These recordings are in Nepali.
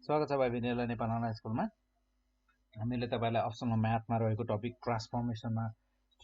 स्वागत छ भाइ बहिनीहरुलाई नेपाल अनलाइन स्कुलमा। हामीले तपाईलाई अप्सनमा म्याथमा रहेको टपिक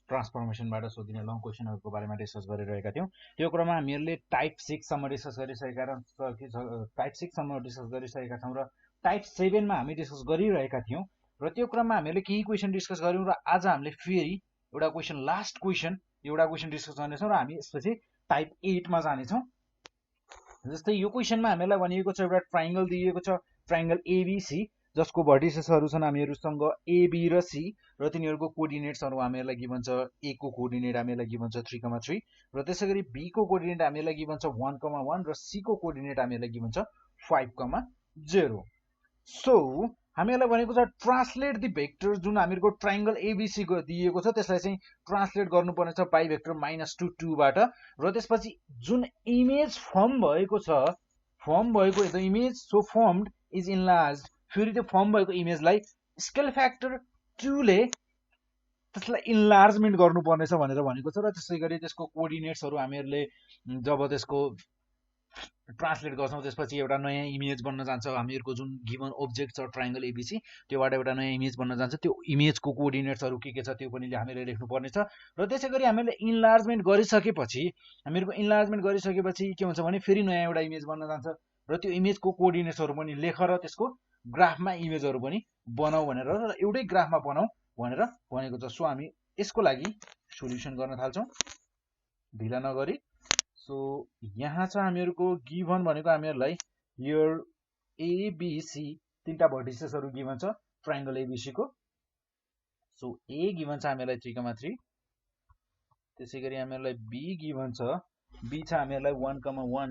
ट्रान्सफर्मेसनबाट सोधिने लङ क्वेशनहरुको बारेमा डिस्कस गरिरहेका थियौं। त्यो क्रममा हामीहरुले टाइप 6 सम्म डिस्कस गरिसकेका छौं र टाइप 7 मा हामी डिस्कस गरिरहेका थियौं र त्यो क्रममा हामीले केही क्वेशन डिस्कस गर्यौं र आज हामीले फेरि एउटा क्वेशन लास्ट क्वेशन डिस्कस गर्नेछौं र हामी यसपछि टाइप 8 मा जानेछौं। जस्तै यो क्वेशनमा हामीलाई भनिएको छ एउटा ट्रायंगल दिएको छ, ट्रायंगल एबीसी, जसको भर्टिसेसहरु छन् हामीहरुसँग एबी र सी र तिनीहरुको कोअर्डिनेट्सहरु हामीहरुलाई गिभन छ। ए को कोअर्डिनेट हामीहरुलाई गिभन छ 3,3 र त्यसैगरी बी को कोअर्डिनेट हामीहरुलाई गिभन छ 1,1 र सी को कोअर्डिनेट हामीहरुलाई गिभन छ 5,0। सो हामीहरुलाई भनेको छ ट्रान्सलेट द भेक्टर, जुन हामीहरुको ट्रायंगल एबीसी को दिएको छ त्यसलाई चाहिँ ट्रान्सलेट गर्नुपर्ने छ बाइ भेक्टर -2 2 बाट र त्यसपछि जुन इमेज फर्म भएको छ, the image so firmed is enlarged, फेरि त्यो फर्म भएको इमेजलाई स्केल फ्याक्टर 2 ले त्यसलाई इनलार्जमेन्ट गर्नुपर्ने छ भनेर भनेको छ र त्यसैगरी त्यसको कोअर्डिनेट्सहरु हामीहरुले जब त्यसको ट्रान्सलेट गर्छौं त्यसपछि एउटा नयाँ इमेज बन्न जान्छ। हामीहरुको जुन गिभन ऑब्जेक्ट छ ट्रायंगल एबीसी, त्योबाट एउटा नयाँ इमेज बन्न जान्छ। त्यो इमेजको कोअर्डिनेट्सहरु के छ त्यो पनि हामीले लेख्नु पर्ने छ र त्यसैगरी हामीले इनलार्जमेन्ट गरिसकेपछि के हुन्छ भने फेरि नयाँ एउटा इमेज बन्न जान्छ र त्यो इमेजको कोअर्डिनेट्सहरु पनि लेख र त्यसको ग्राफमा इमेजहरु पनि बनाऊ भनेर र एउटै ग्राफमा बनाऊ भनेर भनेको छ। सो हामी यसको लागि सोलुसन गर्न थाल्छौं ढिला नगरी। सो यहाँ छ हामीहरुको गिभन भनेको हामीहरुलाई हियर एबीसी तीनटा भर्टिसेसहरु गिभन छ ट्रायंगल एबीसी को। सो ए गिभन छ हामीहरुलाई 3,3, त्यसैगरी हामीहरुलाई बी गिभन छ, बी छ हामीहरुलाई 1,1,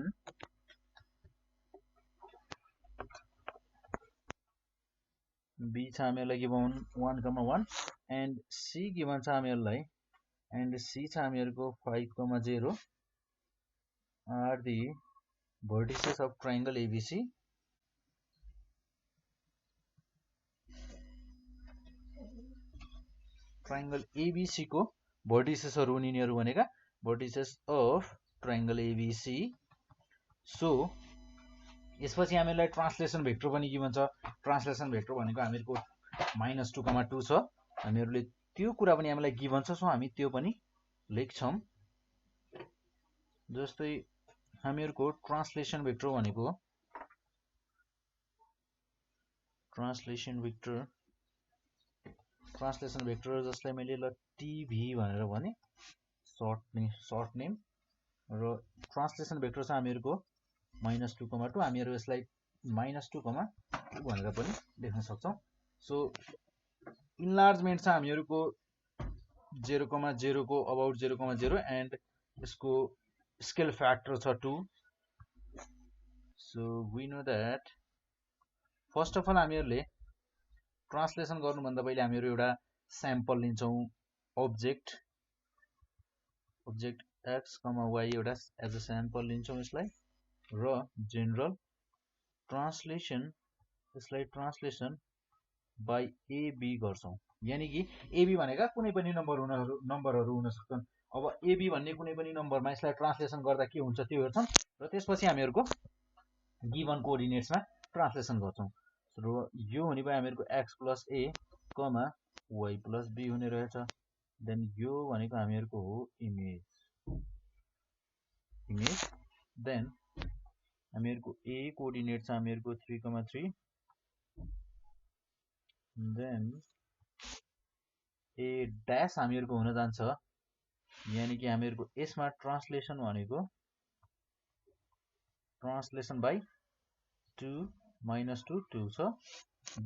बी छ हामीहरुलाई गिभन 1,1 एन्ड सी गिभन छ हामीहरुलाई, एन्ड सी छ हामीहरुको 5,0 are the vertices of triangle ABC. Triangle ABC को भर्टिसेसहरु यिनीहरु भनेका vertices of triangle ABC. So यसपछि हामीलाई ट्रान्सलेसन भेक्टर पनि गिभन छ। ट्रान्सलेसन भेक्टर भनेको हामीहरुको -2,2 छ, हामीहरुले त्यो कुरा पनि हामीलाई गिभन छ। सो हामी त्यो पनि लेख्छौं। जस्तै हामीहरुको ट्रान्सलेसन भेक्टर भनेको ट्रान्सलेसन भेक्टर जसलाई मैले ल टीभी भनेर भने सर्ट नेम र ट्रान्सलेसन भेक्टर छ हामीहरुको -2,2, हामीहरु यसलाई -2,2 भनेर पनि लेख्न सक्छौं। सो इनलार्जमेन्ट छ हामीहरुको 0,0 को अबाउट 0,0 एन्ड यसको स्केल फ्याक्टर छ 2। So we know that first of all हामीहरुले ट्रान्सलेसन गर्नु भन्दा पहिले हामीहरु एउटा स्याम्पल लिन्छौं। ऑब्जेक्ट x, y एउटा एज अ स्याम्पल लिन्छौं यसलाई र जनरल ट्रान्सलेसन यसलाई ट्रान्सलेसन बाइ एबी गर्छौं। यानी कि एबी भनेका कुनै पनि नम्बरहरु हुन सक्छन्। अब एबी भन्ने कुनै पनि नम्बरमा यसलाई ट्रान्सलेसन गर्दा के हुन्छ त्यो हेर्छौं र त्यसपछि हामीहरुको गिभन कोअर्डिनेट्समा ट्रान्सलेसन गर्छौं। र यो हुने भयो हामीहरुको x + a, y + b हुने रहेछ। देन यो भनेको हामीहरुको हो इमेज। देन हामीहरुको a कोअर्डिनेट छ हामीहरुको 3,3, देन a ड्याश हामीहरुको हुन जान्छ, यानी कि हामीहरुको यसमा ट्रान्सलेसन भनेको ट्रान्सलेसन बाइ 2 -2 2 छ।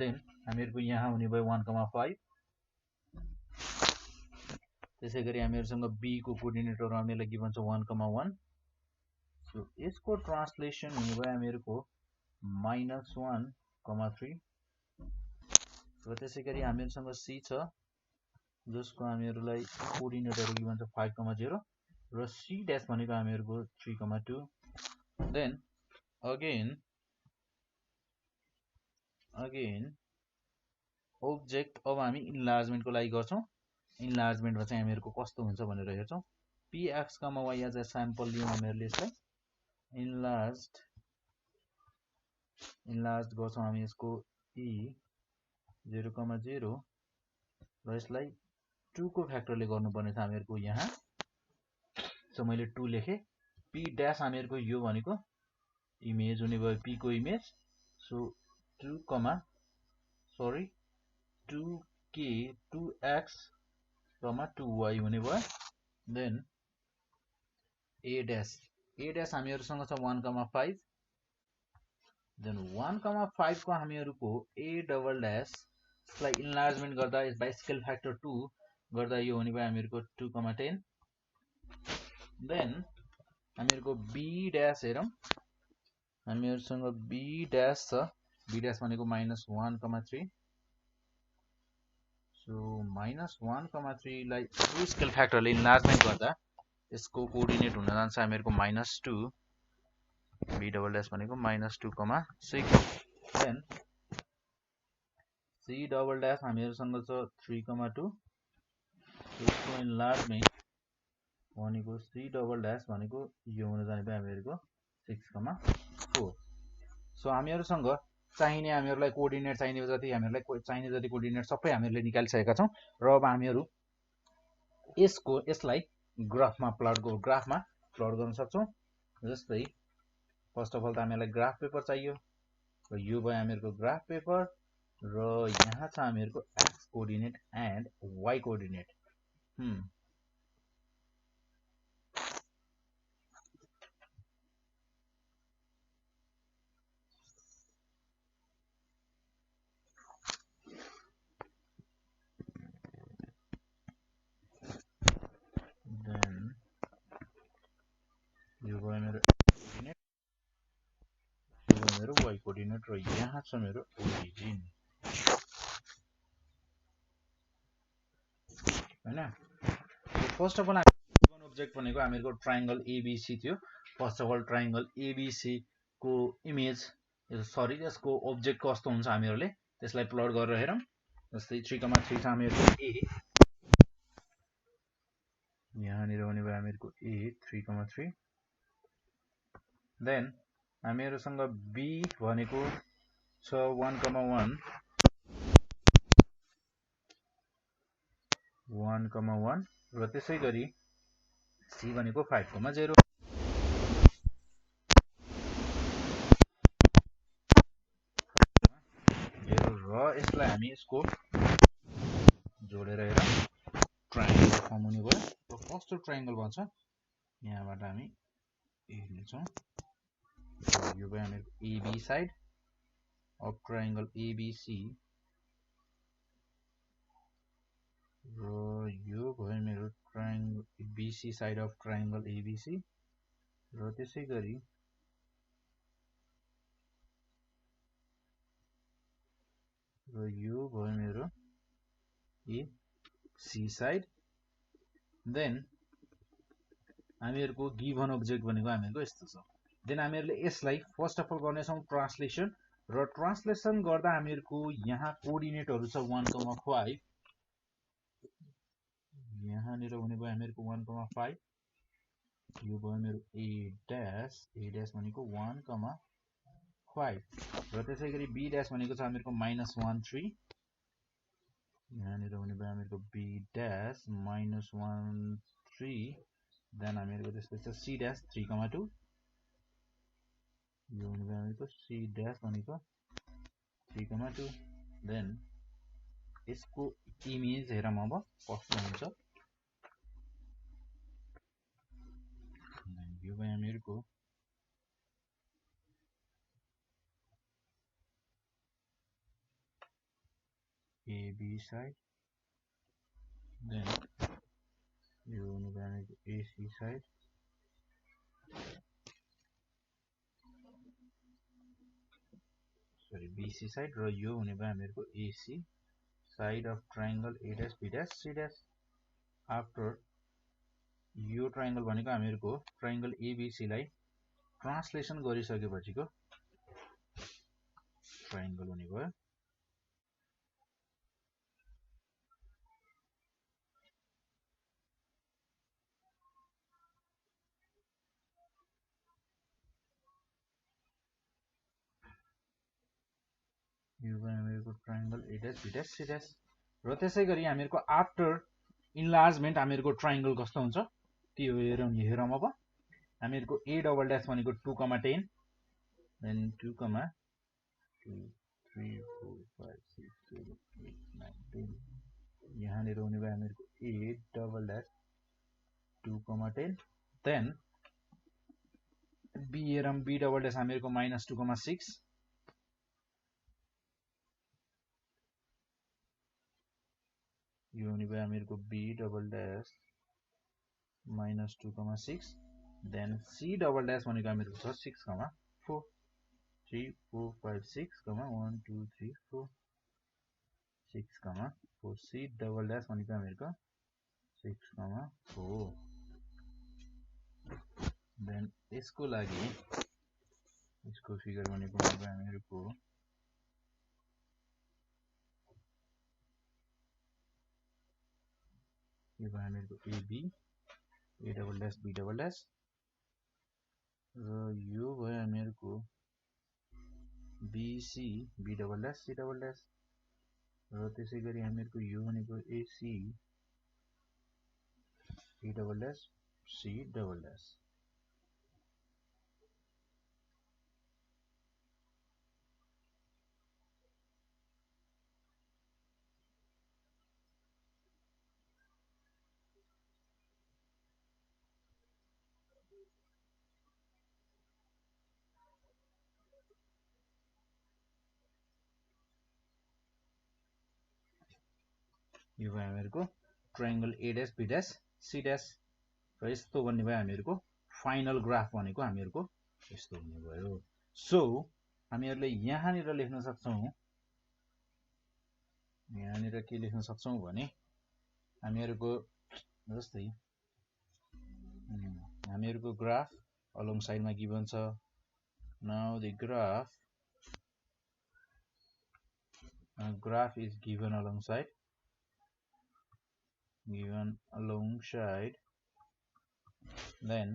देन हामीहरुको यहाँ हुने भयो 1,5, त्यसैगरी हामीहरुसँग b को कोअर्डिनेटहरु हामीलाई गिभन छ 1,1। सो यसको ट्रान्सलेसन हुने भयो हामीहरुको -1,3 र त्यसैगरी हामीहरुसँग c छ जसको हामीहरुलाई कोअर्डिनेटहरु गिभन छ 5,0 र c ड्याश भनेको हामीहरुको 3,2। देन अगेन ऑब्जेक्ट अब हामी इनलार्जमेन्टको लागि गर्छौं। इनलार्जमेन्टमा चाहिँ हामीहरुको कस्तो हुन्छ भनेर हेर्छौं। px, y as a sample लियौं हामीहरुले यसलाई इनलार्ज्ड इन्लार्ज गर्छौं हामी यसको e 0,0 र यसलाई 2 को फ्याक्टरले गर्नुपर्ने छ हामीहरुको यहाँ। सो मैले 2 लेखे। p ड्याश हामीहरुको यो भनेको इमेज हुने भयो p को image. So 2k 2x 2y हुने भयो। देन a ड्याश हामीहरुसँग छ 1,5। देन 1,5 को हामीहरुको a डबल ड्याश यसलाई इन्लार्जमेन्ट गर्दा बाइ स्केल फ्याक्टर 2 गर्दा यो हुने भयो हामीहरुको 2,10। देन हामीहरुको b ड्याश हेरौं। हामीहरुसँग b ड्याश छ। b ड्याश भनेको -1,3। सो -1,3 लाई 2 स्केल फ्याक्टरले इन्लार्जमेन्ट गर्दा यसको कोअर्डिनेट हुन जान्छ हामीहरुको -2। b डबल ड्याश भनेको -2,6। देन c डबल ड्याश हामीहरुसँग छ 3,2। यसको इन्लार्जमेन्ट भनेको c डबल ड्याश भनेको यो हुन जाने भयो हामीहरुको 6,4। सो हामीहरुसँग चाहिने हामीहरुलाई कोअर्डिनेट चाहिने जति हामीहरुलाई चाहिने जति कोअर्डिनेट सबै हामीहरुले निकालिसकेका छौं। र अब हामीहरु यसलाई ग्राफमा प्लट गर्न सक्छौं। जस्तै फर्स्ट अफ अल त हामीहरुलाई ग्राफ पेपर चाहियो र यो भयो हामीहरुको ग्राफ पेपर र यहाँ छ हामीहरुको x coordinate and y coordinate. Then यो भयो मेरो कोअर्डिनेट, यो भयो मेरो y कोअर्डिनेट र यहाँ छ मेरो ओरिजिन हैन। First of all given object भनेको हामीहरुको ट्रायंगल ABC थियो। First of all triangle ABC को इमेज यसको अब्जेक्ट कस्तो हुन्छ हामीहरुले त्यसलाई प्लट गरेर हेरौं। जस्तै 3,3 छ हामीहरुको a, यहाँ निर हुने भयो हामीहरुको a 3,3। देन हामीहरुसँग b भनेको छ 1,1 र त्यसैगरी c भनेको 5,0 र यसलाई हामी यसको जोडेर हेरौं। ट्रायंगल फर्म हुने भयो र कस्तो ट्रायंगल भन्छ यहाँबाट हामी हेर्नेछौं। यो भयो हामीहरुको AB side of triangle ABC र यो भयो मेरो triangle BC side of triangle ABC र त्यसैगरी र यो भयो मेरो AC साइड। देन हामीहरुको गिवन अब्जेक्ट भनेको हामीहरुको यस्तो छ। देन हामीहरुले यसलाई फर्स्ट अफ अल गर्नेछौं ट्रान्सलेसन र ट्रान्सलेसन गर्दा हामीहरुको यहाँ कोअर्डिनेटहरु छ 1,5। यहाँ निर हुने भयो हामीहरुको 1,5। यो भयो मेरो a ड्याश भनेको 1,5 र त्यसैगरी b ड्याश भनेको छ हामीहरुको -1,3। यहाँ निर हुने भयो हामीहरुको b ड्याश -1,3। देन हामीहरुको त्यसपछि c ड्याश 3,2। यो हुने भयो हामीहरुको c ड्याश भनेको 3,2। देन यसको इमेज हेरौं अब कस्तो हुन्छ। यो भयो हामीहरुको AB साइड। देन यो हुने भयो हामीहरुको AC side. Sorry BC side र यो हुने भयो हामीहरुको AC side of triangle A dash B dash C dash. After यो ट्रायंगल भनेको हामीहरुको ट्रायंगल ABC लाई ट्रान्सलेसन गरिसकेपछिको ट्रायंगल हुने भयो। यो भयो हामीहरुको triangle A dash B dash C dash र त्यसै गरी हामीहरुको आफ्टर इन्लार्जमेन्ट हामीहरुको ट्रायंगल कस्तो हुन्छ त्यो हेरौं अब हामीहरुको A डबल ड्याश भनेको 2,10 then 2, 2 3 4 5 6 7 8 9 10 यहाँनिर हुने भयो हामीहरुको A double dash 2,10 then B हेरौं B डबल ड्याश हामीहरुको -2,6 यो हुने भयो हामीहरुको B double dash -2,6 then C double dash भनेको हामीहरुको छ 6,4 3 4 5 6 1 2 3 4 6,4 C डबल ड्याश भनेको हामीहरुको 6,4 then यसको लागि यसको फिगर भनेको हामीहरुको यो भयो हामीहरुको AB A double dash B double dash र यो भयो हामीहरुको BC B double dash C double dash र त्यसै गरी हामीहरुको यो भनेको AC A double dash C double dash यो भयो हामीहरुको triangle A dash B dash C dash र यस्तो बन्ने भयो हामीहरुको फाइनल ग्राफ भनेको हामीहरुको यस्तो हुने भयो सो हामीहरुले यहाँनिर लेख्न सक्छौं यहाँनिर के लेख्न सक्छौं भने हामीहरुको जस्तै हामीहरुको ग्राफ अलोङ साइडमा गिभन छ now the graph is given alongside then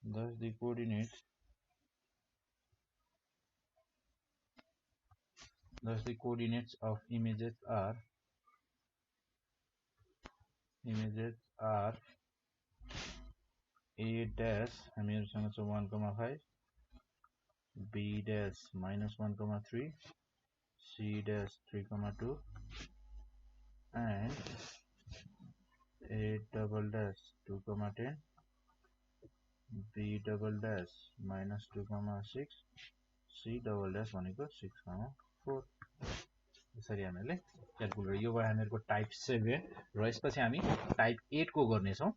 thus the coordinates of images are A dash हामीहरुसँग छ 1,5 B dash -1,3 C dash 3,2 and A double dash 2,10 B double dash -2,6 C double dash भनेको 6,4 यसरी हामीले क्याल्कुलेट यो भयो हामीहरुको टाइप 7 र यसपछि हामी टाइप 8 को गर्ने छौं